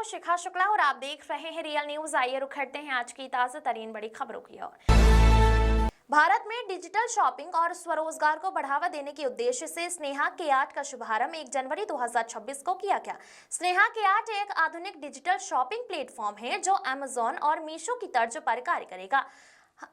हूँ शिखा शुक्ला और आप देख रहे हैं रियल न्यूज। आइए रुक करते हैं आज की ताजा तरीन बड़ी खबरों की ओर। भारत में डिजिटल शॉपिंग और स्वरोजगार को बढ़ावा देने के उद्देश्य से स्नेहा के आर्ट का शुभारंभ 1 जनवरी 2026 को किया गया। स्नेहा के आर्ट एक आधुनिक डिजिटल शॉपिंग प्लेटफॉर्म है जो अमेज़न और मीशो की तर्ज पर कार्य करेगा।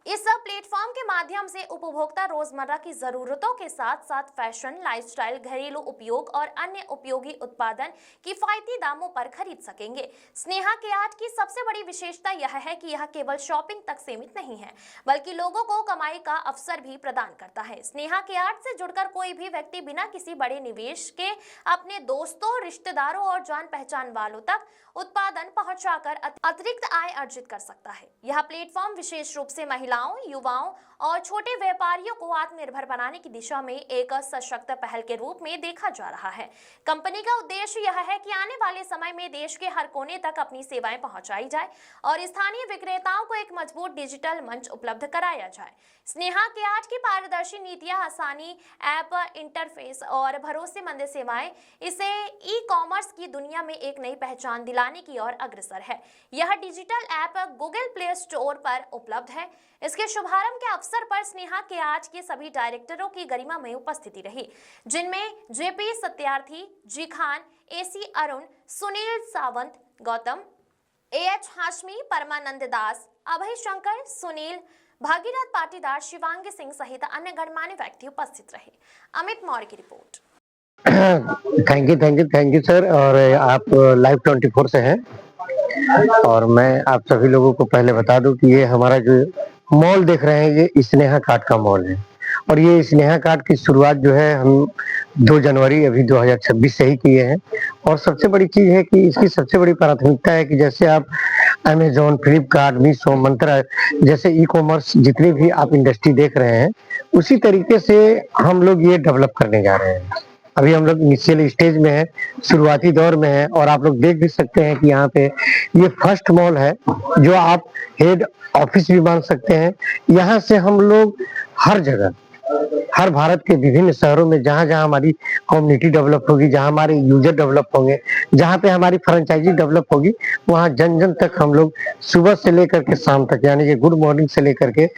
इस प्लेटफॉर्म के माध्यम से उपभोक्ता रोजमर्रा की जरूरतों के साथ साथ फैशन, लाइफस्टाइल, घरेलू उपयोग और अन्य उपयोगी उत्पादन किफायती दामों पर खरीद सकेंगे। स्नेहा के आर्ट की सबसे बड़ी विशेषता यह है कि यह केवल शॉपिंग तक सीमित नहीं है, बल्कि लोगों को कमाई का अवसर भी प्रदान करता है। स्नेहा के आर्ट से जुड़कर कोई भी व्यक्ति बिना किसी बड़े निवेश के अपने दोस्तों, रिश्तेदारों और जान पहचान वालों तक उत्पादन पहुंचाकर अतिरिक्त आय अर्जित कर सकता है। यह प्लेटफॉर्म विशेष रूप से महिलाओं, युवाओं और छोटे व्यापारियों को आत्मनिर्भर बनाने की दिशा में एक सशक्त पहल के रूप में देखा जा रहा है। कंपनी का उद्देश्य यह है कि आने वाले समय में देश के हर कोने तक अपनी सेवाएं पहुंचाई जाए और स्थानीय विक्रेताओं को एक मजबूत डिजिटल मंच उपलब्ध कराया जाए। स्नेहा के आर्ट की पारदर्शी नीतियां, आसानी, ऐप इंटरफेस और भरोसेमंद सेवाएं इसे ई कॉमर्स की दुनिया में एक नई पहचान दिलाने की ओर अग्रसर है। यह digital app Google play store पर उपलब्ध है। इसके शुभारंभ के अवसर पर स्नेहा के आर्ट के सभी डायरेक्टरों की गरिमा में उपस्थिति रही, जिनमें जेपी सत्यार्थी, जी खान, एसी अरुण, सुनील सावंत, गौतम, एएच हाशमी, परमानंद दास, अभय शंकर, सुनील, भागीरथ पाटीदार, शिवांगी सिंह सहित अन्य गणमान्य व्यक्ति उपस्थित रहे। अमित मौर्य की रिपोर्ट। Thank you sir. और आप लाइव 24 से हैं और मैं आप सभी लोगों को पहले बता दूं कि ये हमारा जो मॉल देख रहे हैं ये स्नेहा कार्ट का मॉल है और ये स्नेहा कार्ट की शुरुआत जो है हम 2 जनवरी अभी 2026 से ही किए हैं। और सबसे बड़ी चीज है कि इसकी सबसे बड़ी प्राथमिकता है कि जैसे आप अमेज़न, फ्लिपकार्ट, मीशो, मंत्रा जैसे ई कॉमर्स जितनी भी आप इंडस्ट्री देख रहे हैं उसी तरीके से हम लोग ये डेवलप करने जा रहे हैं। अभी हम लोग इनिशियल स्टेज में है, शुरुआती दौर में है और आप लोग देख भी सकते हैं कि यहाँ पे ये फर्स्ट मॉल है जो आप हेड ऑफिस भी मान सकते हैं। यहाँ से हम लोग हर जगह, हर भारत के विभिन्न शहरों में जहाँ जहाँ हमारी कम्युनिटी डेवलप होगी, जहाँ हमारे यूजर डेवलप होंगे, जहाँ पे हमारी फ्रेंचाइजी डेवलप होगी, वहाँ जन जन तक हम लोग सुबह से लेकर के शाम तक यानी कि गुड मॉर्निंग से लेकर के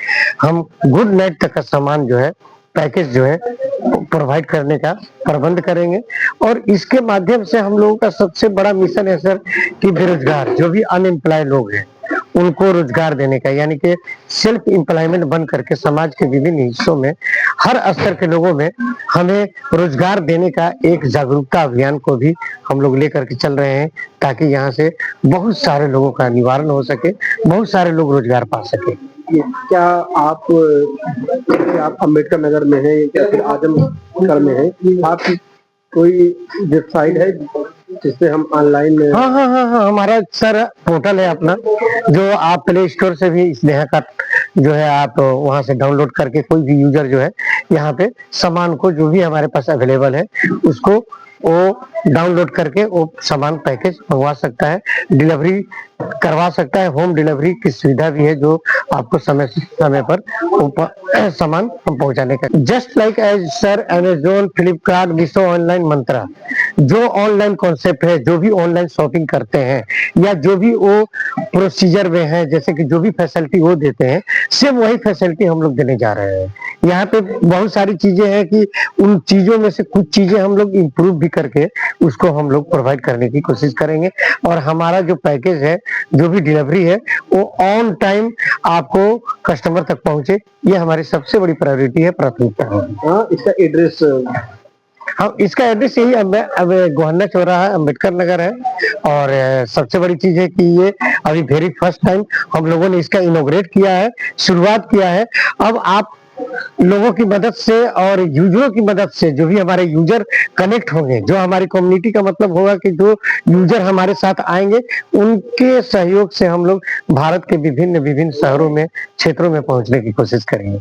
हम गुड नाइट तक का सामान जो है, पैकेज जो है प्रोवाइड करने का प्रबंध करेंगे। और इसके माध्यम से हम लोगों का सबसे बड़ा मिशन है सर कि बेरोजगार जो भी अनएम्प्लॉय लोग हैं उनको रोजगार देने का, यानी कि सेल्फ एम्प्लॉयमेंट बन करके समाज के विभिन्न हिस्सों में हर स्तर के लोगों में हमें रोजगार देने का एक जागरूकता अभियान को भी हम लोग लेकर के चल रहे हैं ताकि यहाँ से बहुत सारे लोगों का निवारण हो सके, बहुत सारे लोग रोजगार पा सके। क्या आप अम्बेडकर नगर में है या फिर आजमगढ़ में है? आपकी कोई वेबसाइट है जिससे हम ऑनलाइन में? हाँ, हमारा सर पोर्टल है अपना जो आप प्ले स्टोर से भी स्नेहा का जो है आप वहां से डाउनलोड करके कोई भी यूजर जो है यहाँ पे सामान को जो भी हमारे पास अवेलेबल है उसको वो डाउनलोड करके वो सामान पैकेज मंगवा सकता है, डिलीवरी करवा सकता है। होम डिलीवरी की सुविधा भी है जो आपको समय पर सामान हम पहुंचाने का। Just like as sir Amazon, Flipkart, Meesho, online, Myntra जो ऑनलाइन कॉन्सेप्ट है, जो भी ऑनलाइन शॉपिंग करते हैं या जो भी वो प्रोसीजर में है, जैसे कि जो भी फैसिलिटी वो देते हैं सिर्फ वही फैसिलिटी हम लोग देने जा रहे हैं। यहाँ पे बहुत सारी चीजें हैं कि उन चीजों में से कुछ चीजें हम लोग इम्प्रूव भी करके उसको हम लोग प्रोवाइड करने की कोशिश करेंगे। और हमारा जो पैकेज है, जो भी डिलीवरी है वो ऑन टाइम आपको कस्टमर तक पहुंचे, ये हमारी सबसे बड़ी प्रायोरिटी है, प्राथमिकता है। हाँ, इसका एड्रेस? हाँ, इसका एड्रेस यही अब गोहन्ना चौराहा अम्बेडकर नगर है। और सबसे बड़ी चीज है कि ये अभी वेरी फर्स्ट टाइम हम लोगों ने इसका इनॉग्रेट किया है, शुरुआत किया है। अब आप लोगों की मदद से और यूजरों की मदद से जो भी हमारे यूजर कनेक्ट होंगे, जो हमारी कम्युनिटी का मतलब होगा कि जो यूजर हमारे साथ आएंगे उनके सहयोग से हम लोग भारत के विभिन्न शहरों में, क्षेत्रों में पहुंचने की कोशिश करेंगे।